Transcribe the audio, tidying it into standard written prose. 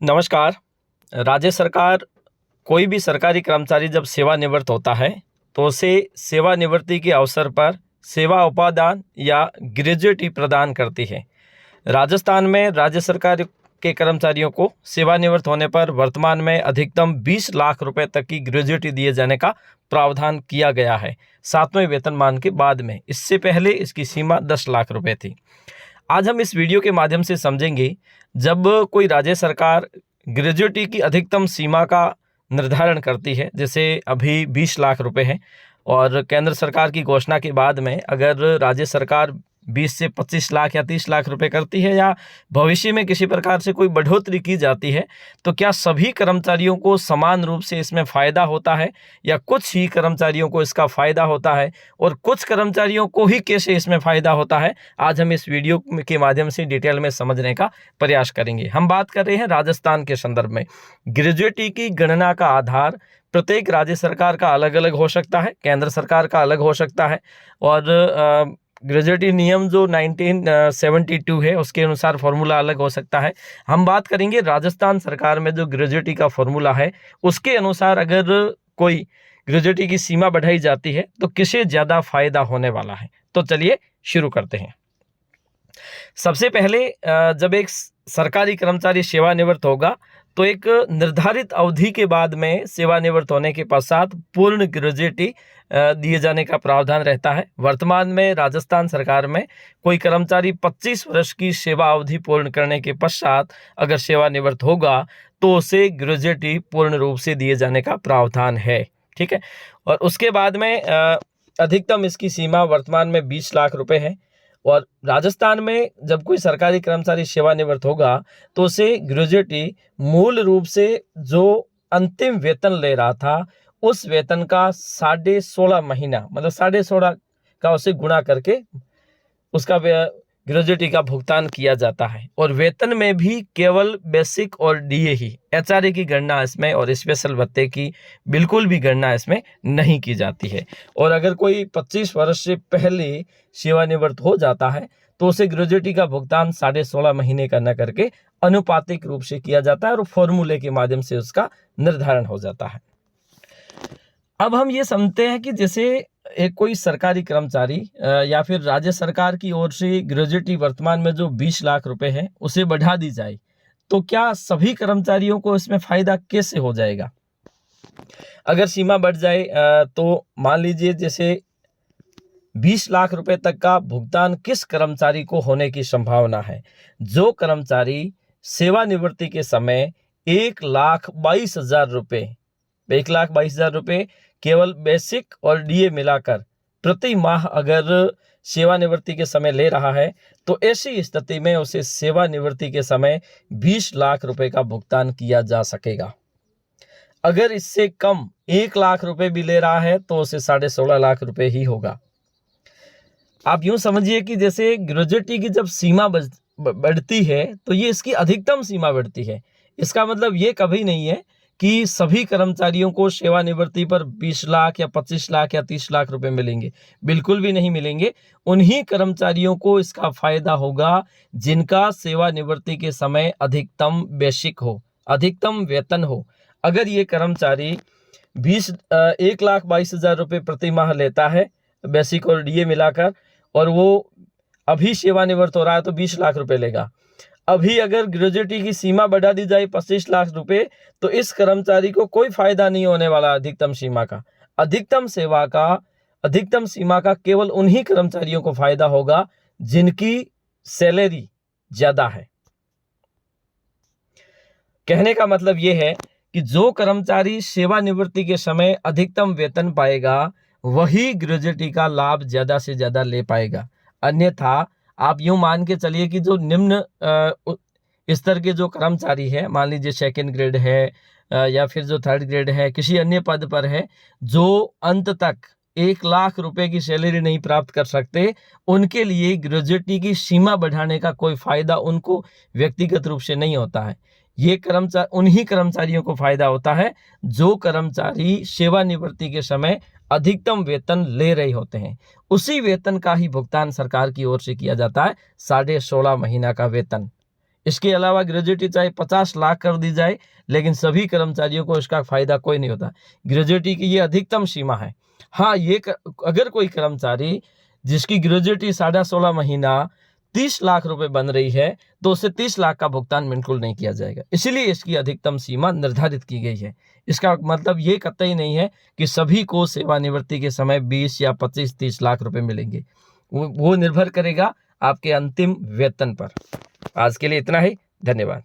नमस्कार। राज्य सरकार कोई भी सरकारी कर्मचारी जब सेवानिवृत्त होता है तो उसे सेवानिवृत्ति के अवसर पर सेवा उपादान या ग्रेच्युटी प्रदान करती है। राजस्थान में राज्य सरकार के कर्मचारियों को सेवानिवृत्त होने पर वर्तमान में अधिकतम 20 लाख रुपए तक की ग्रेच्युटी दिए जाने का प्रावधान किया गया है 7वें वेतनमान के बाद में। इससे पहले इसकी सीमा 10 लाख रुपए थी। आज हम इस वीडियो के माध्यम से समझेंगे, जब कोई राज्य सरकार ग्रेच्युटी की अधिकतम सीमा का निर्धारण करती है, जैसे अभी 20 लाख रुपए है, और केंद्र सरकार की घोषणा के बाद में अगर राज्य सरकार 20 से 25 लाख या 30 लाख रुपए करती है या भविष्य में किसी प्रकार से कोई बढ़ोतरी की जाती है, तो क्या सभी कर्मचारियों को समान रूप से इसमें फ़ायदा होता है या कुछ ही कर्मचारियों को इसका फ़ायदा होता है, और कुछ कर्मचारियों को ही कैसे इसमें फ़ायदा होता है, आज हम इस वीडियो के माध्यम से डिटेल में समझने का प्रयास करेंगे। हम बात कर रहे हैं राजस्थान के संदर्भ में। ग्रेच्युटी की गणना का आधार प्रत्येक राज्य सरकार का अलग अलग हो सकता है, केंद्र सरकार का अलग हो सकता है, और ग्रेच्युटी नियम जो 1972 है उसके अनुसार फॉर्मूला अलग हो सकता है। हम बात करेंगे राजस्थान सरकार में जो ग्रेच्युटी का फॉर्मूला है उसके अनुसार अगर कोई ग्रेच्युटी की सीमा बढ़ाई जाती है तो किसे ज़्यादा फायदा होने वाला है। तो चलिए शुरू करते हैं। सबसे पहले जब एक सरकारी कर्मचारी सेवानिवृत्त होगा तो एक निर्धारित अवधि के बाद में सेवानिवृत्त होने के पश्चात पूर्ण ग्रेच्युटी दिए जाने का प्रावधान रहता है। वर्तमान में राजस्थान सरकार में कोई कर्मचारी 25 वर्ष की सेवा अवधि पूर्ण करने के पश्चात अगर सेवानिवृत्त होगा तो उसे ग्रेच्युटी पूर्ण रूप से दिए जाने का प्रावधान है। ठीक है। और उसके बाद में अधिकतम इसकी सीमा वर्तमान में 20 लाख रुपए है। और राजस्थान में जब कोई सरकारी कर्मचारी सेवानिवृत्त होगा तो उसे ग्रेच्युटी मूल रूप से जो अंतिम वेतन ले रहा था उस वेतन का 16.5 महीना, मतलब 16.5 का उसे गुणा करके उसका ग्रेच्युटी का भुगतान किया जाता है। और वेतन में भी केवल बेसिक और डीए ही, एचआरए की गणना इसमें और स्पेशल भत्ते की बिल्कुल भी गणना इसमें नहीं की जाती है। और अगर कोई 25 वर्ष से पहले सेवानिवृत्त हो जाता है तो उसे ग्रेच्युटी का भुगतान 16.5 महीने का न करके अनुपातिक रूप से किया जाता है और फॉर्मूले के माध्यम से उसका निर्धारण हो जाता है। अब हम ये समझते हैं कि जैसे एक कोई सरकारी कर्मचारी या फिर राज्य सरकार की ओर से ग्रेच्युटी वर्तमान में जो 20 लाख रुपए है उसे बढ़ा दी जाए तो क्या सभी कर्मचारियों को इसमें फायदा कैसे हो जाएगा। अगर सीमा बढ़ जाए तो मान लीजिए जैसे 20 लाख रुपए तक का भुगतान किस कर्मचारी को होने की संभावना है। जो कर्मचारी सेवानिवृत्ति के समय 1,22,000 रुपये 1,22,000 रुपये केवल बेसिक और डीए मिलाकर प्रति माह अगर सेवानिवृत्ति के समय ले रहा है तो ऐसी स्थिति में उसे सेवानिवृत्ति के समय 20 लाख रुपए का भुगतान किया जा सकेगा। अगर इससे कम 1 लाख रुपए भी ले रहा है तो उसे 16.5 लाख रुपए ही होगा। आप यूं समझिए कि जैसे ग्रेच्युटी की जब सीमा बढ़ती है तो ये इसकी अधिकतम सीमा बढ़ती है। इसका मतलब ये कभी नहीं है कि सभी कर्मचारियों को सेवानिवृत्ति पर 20 लाख या 25 लाख या 30 लाख रुपए मिलेंगे, बिल्कुल भी नहीं मिलेंगे। उन्हीं कर्मचारियों को इसका फायदा होगा जिनका सेवानिवृत्ति के समय अधिकतम बेसिक हो, अधिकतम वेतन हो। अगर ये कर्मचारी 1,22,000 रुपये प्रति माह लेता है बेसिक और डीए मिलाकर, और वो अभी सेवानिवृत्त हो रहा है तो 20 लाख रुपए लेगा। अभी अगर ग्रेच्युटी की सीमा बढ़ा दी जाए 25 लाख रुपए तो इस कर्मचारी को कोई फायदा नहीं होने वाला अधिकतम सीमा का। अधिकतम सीमा का केवल उन्हीं कर्मचारियों को फायदा होगा जिनकी सैलरी ज्यादा है। कहने का मतलब यह है कि जो कर्मचारी सेवानिवृत्ति के समय अधिकतम वेतन पाएगा वही ग्रेच्युटी का लाभ ज्यादा से ज्यादा ले पाएगा। अन्यथा आप यूं मान के चलिए कि जो निम्न स्तर के जो कर्मचारी है, मान लीजिए सेकंड ग्रेड है या फिर जो थर्ड ग्रेड है, किसी अन्य पद पर है, जो अंत तक 1 लाख रुपए की सैलरी नहीं प्राप्त कर सकते, उनके लिए ग्रेच्युटी की सीमा बढ़ाने का कोई फायदा उनको व्यक्तिगत रूप से नहीं होता है। ये उन्हीं कर्मचारियों को फायदा होता है जो कर्मचारी सेवानिवृत्ति के समय अधिकतम वेतन ले रहे होते हैं। उसी वेतन का ही भुगतान सरकार की ओर से किया जाता है, 16.5 महीना का वेतन। इसके अलावा ग्रेजुएटी चाहे 50 लाख कर दी जाए, लेकिन सभी कर्मचारियों को इसका फायदा कोई नहीं होता। ग्रेजुएटी की ये अधिकतम सीमा है। हाँ, अगर कोई कर्मचारी जिसकी ग्रेजुएटी 16.5 महीना 30 लाख रुपए बन रही है, तो उसे 30 लाख का भुगतान बिल्कुल नहीं किया जाएगा। इसीलिए इसकी अधिकतम सीमा निर्धारित की गई है। इसका मतलब ये कतई नहीं है कि सभी को सेवानिवृत्ति के समय 20 या 25-30 लाख रुपए मिलेंगे। वो निर्भर करेगा आपके अंतिम वेतन पर। आज के लिए इतना ही। धन्यवाद।